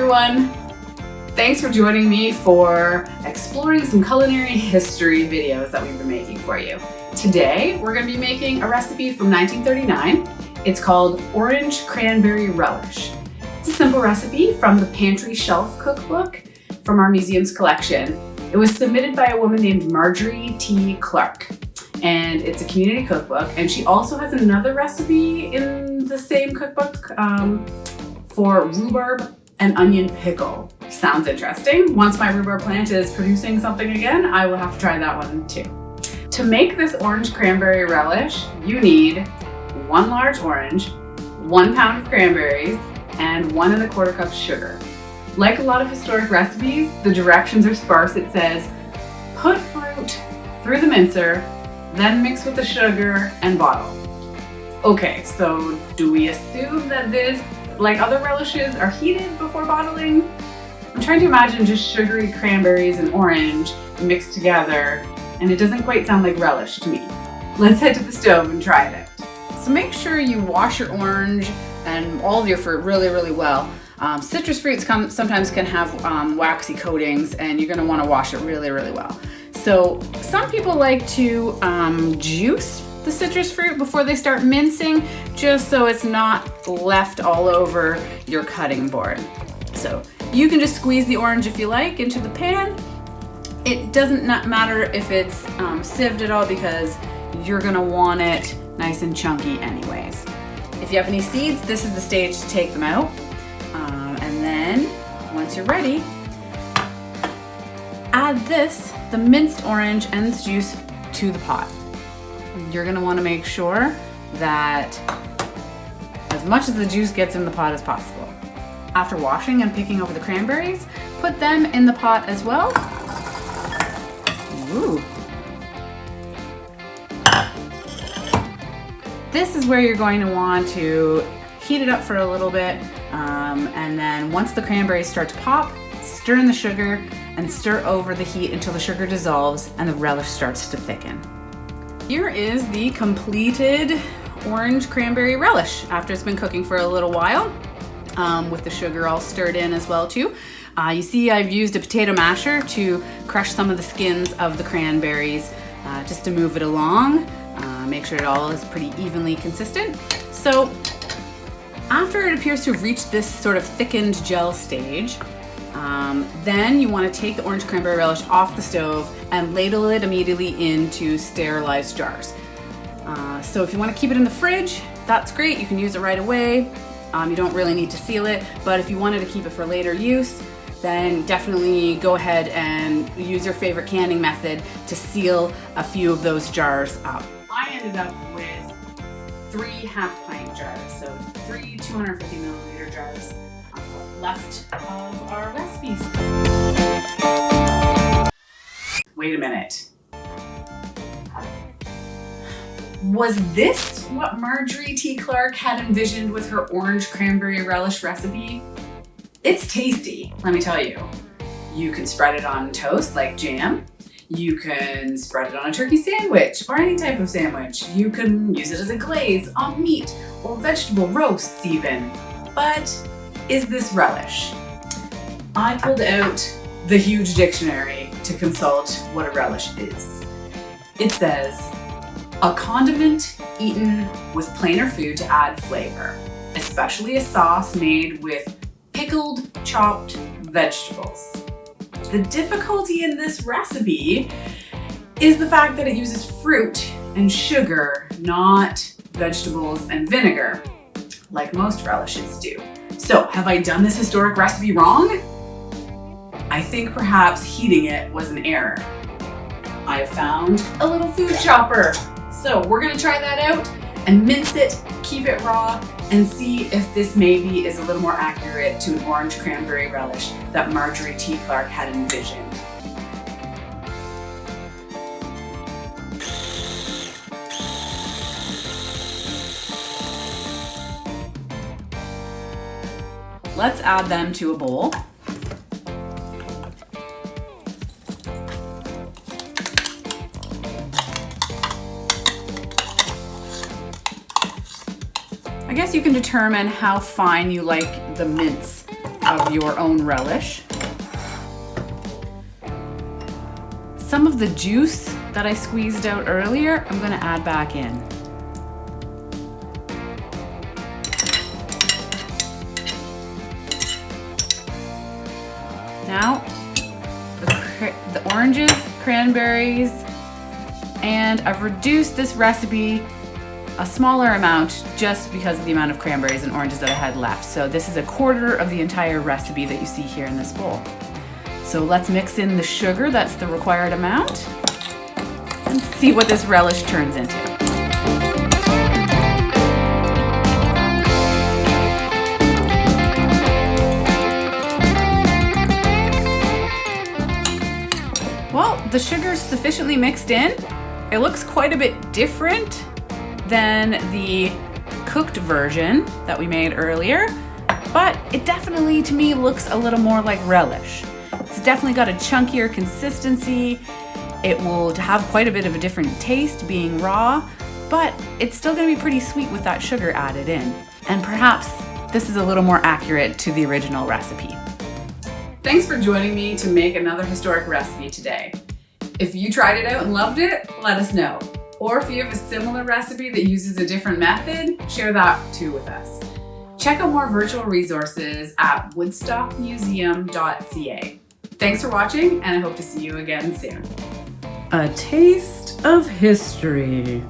everyone! Thanks for joining me for exploring some culinary history videos that we've been making for you. Today, we're going to be making a recipe from 1939. It's called Orange Cranberry Relish. It's a simple recipe from the Pantry Shelf Cookbook from our museum's collection. It was submitted by a woman named Marjorie T. Clark, and it's a community cookbook, and she also has another recipe in the same cookbook for rhubarb and onion pickle. Sounds interesting. Once my rhubarb plant is producing something again, I will have to try that one too. To make this orange cranberry relish, you need 1 large orange, 1 pound of cranberries, and 1 1/4 cups sugar. Like a lot of historic recipes, the directions are sparse. It says, put fruit through the mincer, then mix with the sugar and bottle. Okay, so do we assume that this, like other relishes, are heated before bottling? I'm trying to imagine just sugary cranberries and orange mixed together, and it doesn't quite sound like relish to me. Let's head to the stove and try it out. So make sure you wash your orange and all of your fruit really well. Citrus fruits sometimes can have waxy coatings, and you're gonna wanna wash it really well. So some people like to juice the citrus fruit before they start mincing, just so it's not left all over your cutting board. So you can just squeeze the orange if you like into the pan. It doesn't matter if it's sieved at all, because you're gonna want it nice and chunky anyways. If you have any seeds, this is the stage to take them out. And then once you're ready, add the minced orange and this juice to the pot. You're gonna wanna make sure that as much of the juice gets in the pot as possible. After washing and picking over the cranberries, put them in the pot as well. Ooh. This is where you're going to want to heat it up for a little bit, and then once the cranberries start to pop, stir in the sugar and stir over the heat until the sugar dissolves and the relish starts to thicken. Here is the completed orange cranberry relish after it's been cooking for a little while, with the sugar all stirred in as well too. You see I've used a potato masher to crush some of the skins of the cranberries just to move it along, make sure it all is pretty evenly consistent. So after it appears to have reached this sort of thickened gel stage, then you want to take the orange cranberry relish off the stove and ladle it immediately into sterilized jars. So if you want to keep it in the fridge, that's great. You can use it right away. You don't really need to seal it, but if you wanted to keep it for later use, then definitely go ahead and use your favorite canning method to seal a few of those jars up. I ended up with 3 half-pint jars, so 3 250 milliliter jars left of our recipes. Wait a minute. Was this what Marjorie T. Clark had envisioned with her orange cranberry relish recipe? It's tasty, let me tell you. You can spread it on toast like jam. You can spread it on a turkey sandwich or any type of sandwich. You can use it as a glaze on meat or vegetable roasts even. But is this relish? I pulled out the huge dictionary to consult what a relish is. It says, a condiment eaten with plainer food to add flavor, especially a sauce made with pickled, chopped vegetables. The difficulty in this recipe is the fact that it uses fruit and sugar, not vegetables and vinegar, like most relishes do. So, have I done this historic recipe wrong? I think perhaps heating it was an error. I found a little food chopper. So we're gonna try that out and mince it, keep it raw, and see if this maybe is a little more accurate to an orange cranberry relish that Marjorie T. Clark had envisioned. Let's add them to a bowl. I guess you can determine how fine you like the mince of your own relish. Some of the juice that I squeezed out earlier, I'm going to add back in. Now, the oranges, cranberries, and I've reduced this recipe a smaller amount just because of the amount of cranberries and oranges that I had left. So this is 1/4 of the entire recipe that you see here in this bowl. So let's mix in the sugar, that's the required amount, and see what this relish turns into. Well, the sugar's sufficiently mixed in. It looks quite a bit different than the cooked version that we made earlier, but it definitely, to me, looks a little more like relish. It's definitely got a chunkier consistency. It will have quite a bit of a different taste being raw, but it's still gonna be pretty sweet with that sugar added in. And perhaps this is a little more accurate to the original recipe. Thanks for joining me to make another historic recipe today. If you tried it out and loved it, let us know. Or if you have a similar recipe that uses a different method, share that too with us. Check out more virtual resources at woodstockmuseum.ca. Thanks for watching, and I hope to see you again soon. A taste of history.